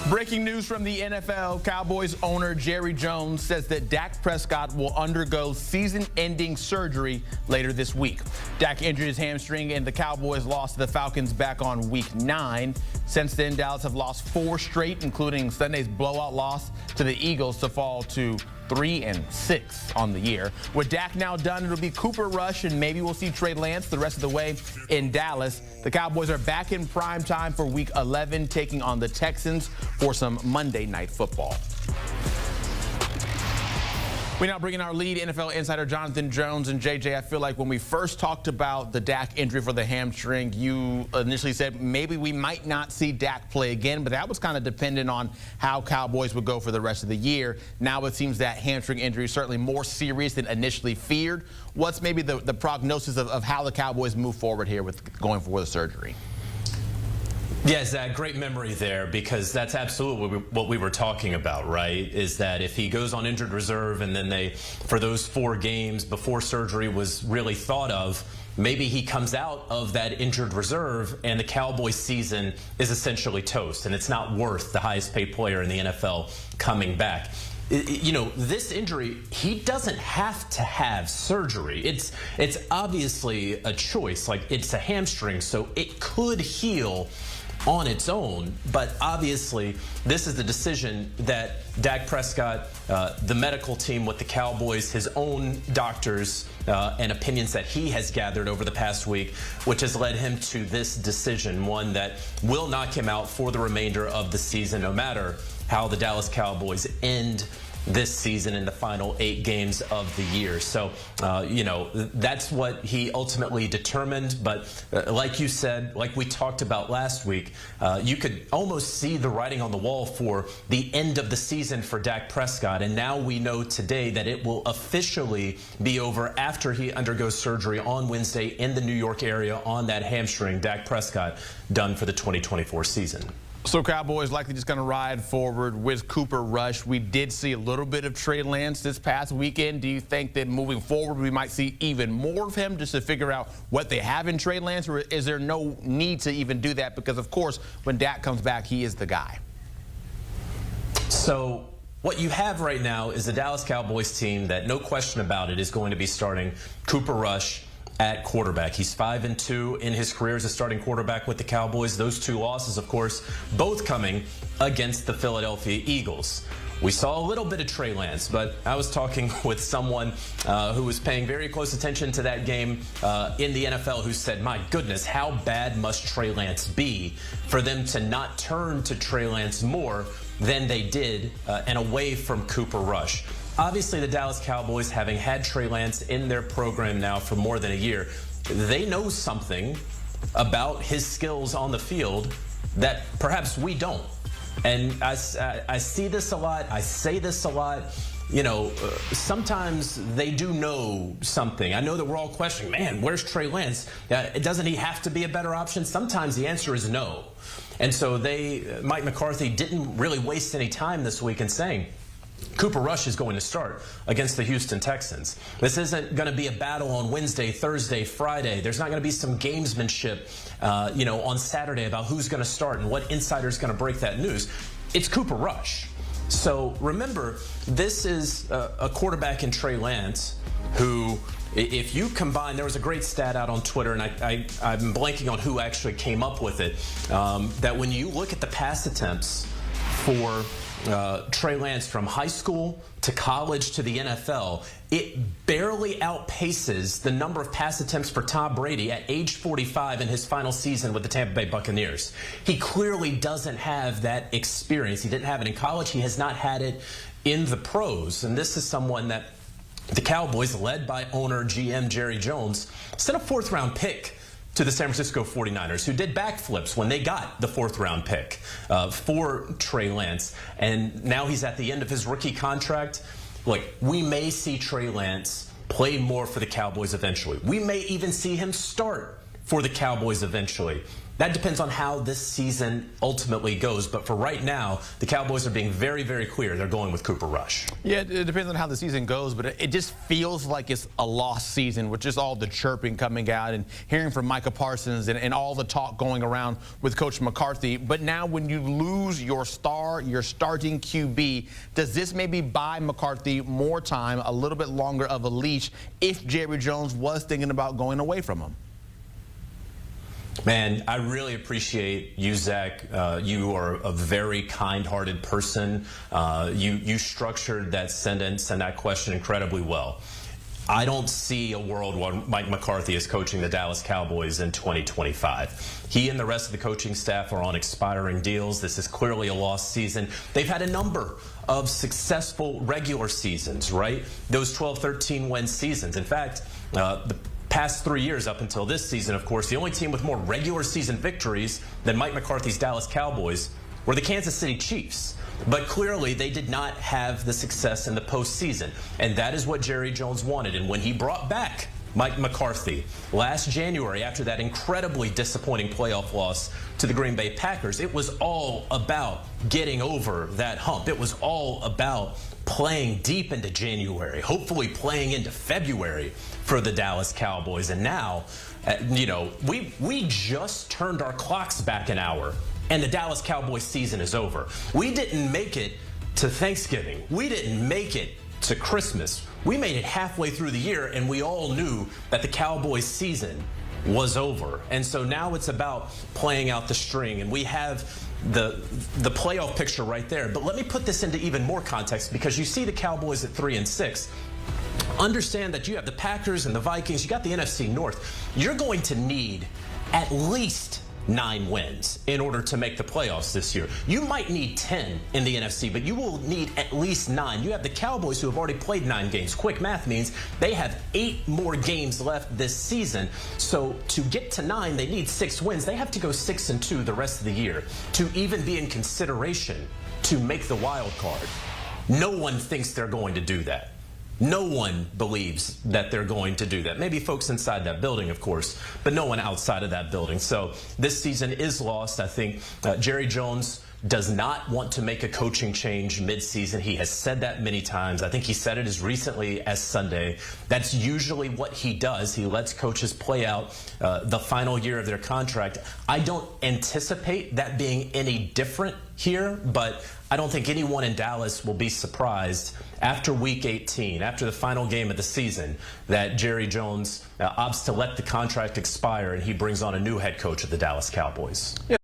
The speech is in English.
Breaking news from the NFL. Cowboys owner Jerry Jones says that Dak Prescott will undergo season-ending surgery later this week. Dak injured his hamstring, and the Cowboys lost to the Falcons back on Week 9. Since then, Dallas have lost 4 straight, including Sunday's blowout loss to the Eagles to fall to 3-6 on the year. With Dak now done, it'll be Cooper Rush, and maybe we'll see Trey Lance the rest of the way in Dallas. The Cowboys are back in prime time for Week 11, taking on the Texans for some Monday Night Football. We now bring in our lead NFL insider, Jonathan Jones. And JJ, I feel like when we first talked about the Dak injury for the hamstring, you initially said maybe we might not see Dak play again, but that was kind of dependent on how Cowboys would go for the rest of the year. Now it seems that hamstring injury is certainly more serious than initially feared. What's maybe the prognosis of how the Cowboys move forward here with going for the surgery? Yeah, Zach, great memory there, because that's absolutely what we were talking about, right? Is that if he goes on injured reserve and then for those 4 games before surgery was really thought of, maybe he comes out of that injured reserve and the Cowboys season is essentially toast, and it's not worth the highest paid player in the NFL coming back. You know, this injury, he doesn't have to have surgery. It's obviously a choice. Like, it's a hamstring, so it could heal on its own, but obviously this is the decision that Dak Prescott, the medical team with the Cowboys, his own doctors, and opinions that he has gathered over the past week, which has led him to this decision, one that will knock him out for the remainder of the season, no matter how the Dallas Cowboys end this season in the final 8 games of the year. So, you know, that's what he ultimately determined. But like you said, like we talked about last week, you could almost see the writing on the wall for the end of the season for Dak Prescott. And now we know today that it will officially be over after he undergoes surgery on Wednesday in the New York area on that hamstring. Dak Prescott done for the 2024 season. So Cowboys likely just going to ride forward with Cooper Rush. We did see a little bit of Trey Lance this past weekend. Do you think that moving forward we might see even more of him just to figure out what they have in Trey Lance, or is there no need to even do that? Because, of course, when Dak comes back, he is the guy. So what you have right now is a Dallas Cowboys team that, no question about it, is going to be starting Cooper Rush at quarterback. He's 5-2 in his career as a starting quarterback with the Cowboys. Those 2 losses, of course, both coming against the Philadelphia Eagles. We saw a little bit of Trey Lance, but I was talking with someone who was paying very close attention to that game in the NFL, who said, my goodness, how bad must Trey Lance be for them to not turn to Trey Lance more than they did and away from Cooper Rush. Obviously, the Dallas Cowboys, having had Trey Lance in their program now for more than a year, they know something about his skills on the field that perhaps we don't. And I see this a lot. I say this a lot. You know, sometimes they do know something. I know that we're all questioning, man, where's Trey Lance? Doesn't he have to be a better option? Sometimes the answer is no. And so Mike McCarthy didn't really waste any time this week in saying, Cooper Rush is going to start against the Houston Texans. This isn't going to be a battle on Wednesday, Thursday, Friday. There's not going to be some gamesmanship, you know, on Saturday about who's going to start and what insider is going to break that news. It's Cooper Rush. So remember, this is a quarterback in Trey Lance who, if you combine, there was a great stat out on Twitter, and I'm blanking on who actually came up with it, that when you look at the pass attempts for Trey Lance from high school to college to the NFL, it barely outpaces the number of pass attempts for Tom Brady at age 45 in his final season with the Tampa Bay Buccaneers. He clearly doesn't have that experience. He didn't have it in college. He has not had it in the pros. And this is someone that the Cowboys, led by owner GM Jerry Jones, sent a 4th-round pick to the San Francisco 49ers, who did backflips when they got the 4th-round pick for Trey Lance. And now he's at the end of his rookie contract. Look, we may see Trey Lance play more for the Cowboys eventually. We may even see him start for the Cowboys eventually. That depends on how this season ultimately goes. But for right now, the Cowboys are being very, very clear. They're going with Cooper Rush. Yeah, it depends on how the season goes, but it just feels like it's a lost season with just all the chirping coming out and hearing from Micah Parsons and all the talk going around with Coach McCarthy. But now when you lose your star, your starting QB, does this maybe buy McCarthy more time, a little bit longer of a leash, if Jerry Jones was thinking about going away from him? Man, I really appreciate you, Zach. You are a very kind-hearted person. You structured that sentence and that question incredibly well. I don't see a world where Mike McCarthy is coaching the Dallas Cowboys in 2025. He and the rest of the coaching staff are on expiring deals. This is clearly a lost season. They've had a number of successful regular seasons, right? Those 12, 13-win seasons. In fact, the past 3 years up until this season, of course, the only team with more regular season victories than Mike McCarthy's Dallas Cowboys were the Kansas City Chiefs. But clearly, they did not have the success in the postseason. And that is what Jerry Jones wanted. And when he brought back Mike McCarthy last January after that incredibly disappointing playoff loss to the Green Bay Packers, it was all about getting over that hump. It was all about playing deep into January, hopefully playing into February for the Dallas Cowboys. And now, we just turned our clocks back an hour, and the Dallas Cowboys season is over. We didn't make it to Thanksgiving. We didn't make it to Christmas. We made it halfway through the year, and we all knew that the Cowboys season was over. And so now it's about playing out the string, and we have the playoff picture right there. But let me put this into even more context, because you see the Cowboys at 3-6. Understand that you have the Packers and the Vikings. You got the NFC North. You're going to need at least 9 wins in order to make the playoffs this year. You might need 10 in the NFC, but you will need at least 9. You have the Cowboys who have already played 9 games. Quick math means they have 8 more games left this season. So to get to 9, they need 6 wins. They have to go 6-2 the rest of the year to even be in consideration to make the wild card. No one thinks they're going to do that. No one believes that they're going to do that. Maybe folks inside that building, of course, but no one outside of that building. So this season is lost. I think Jerry Jones does not want to make a coaching change midseason. He has said that many times. I think he said it as recently as Sunday. That's usually what he does. He lets coaches play out the final year of their contract. I don't anticipate that being any different here, but I don't think anyone in Dallas will be surprised after Week 18, after the final game of the season, that Jerry Jones opts to let the contract expire and he brings on a new head coach of the Dallas Cowboys. Yeah.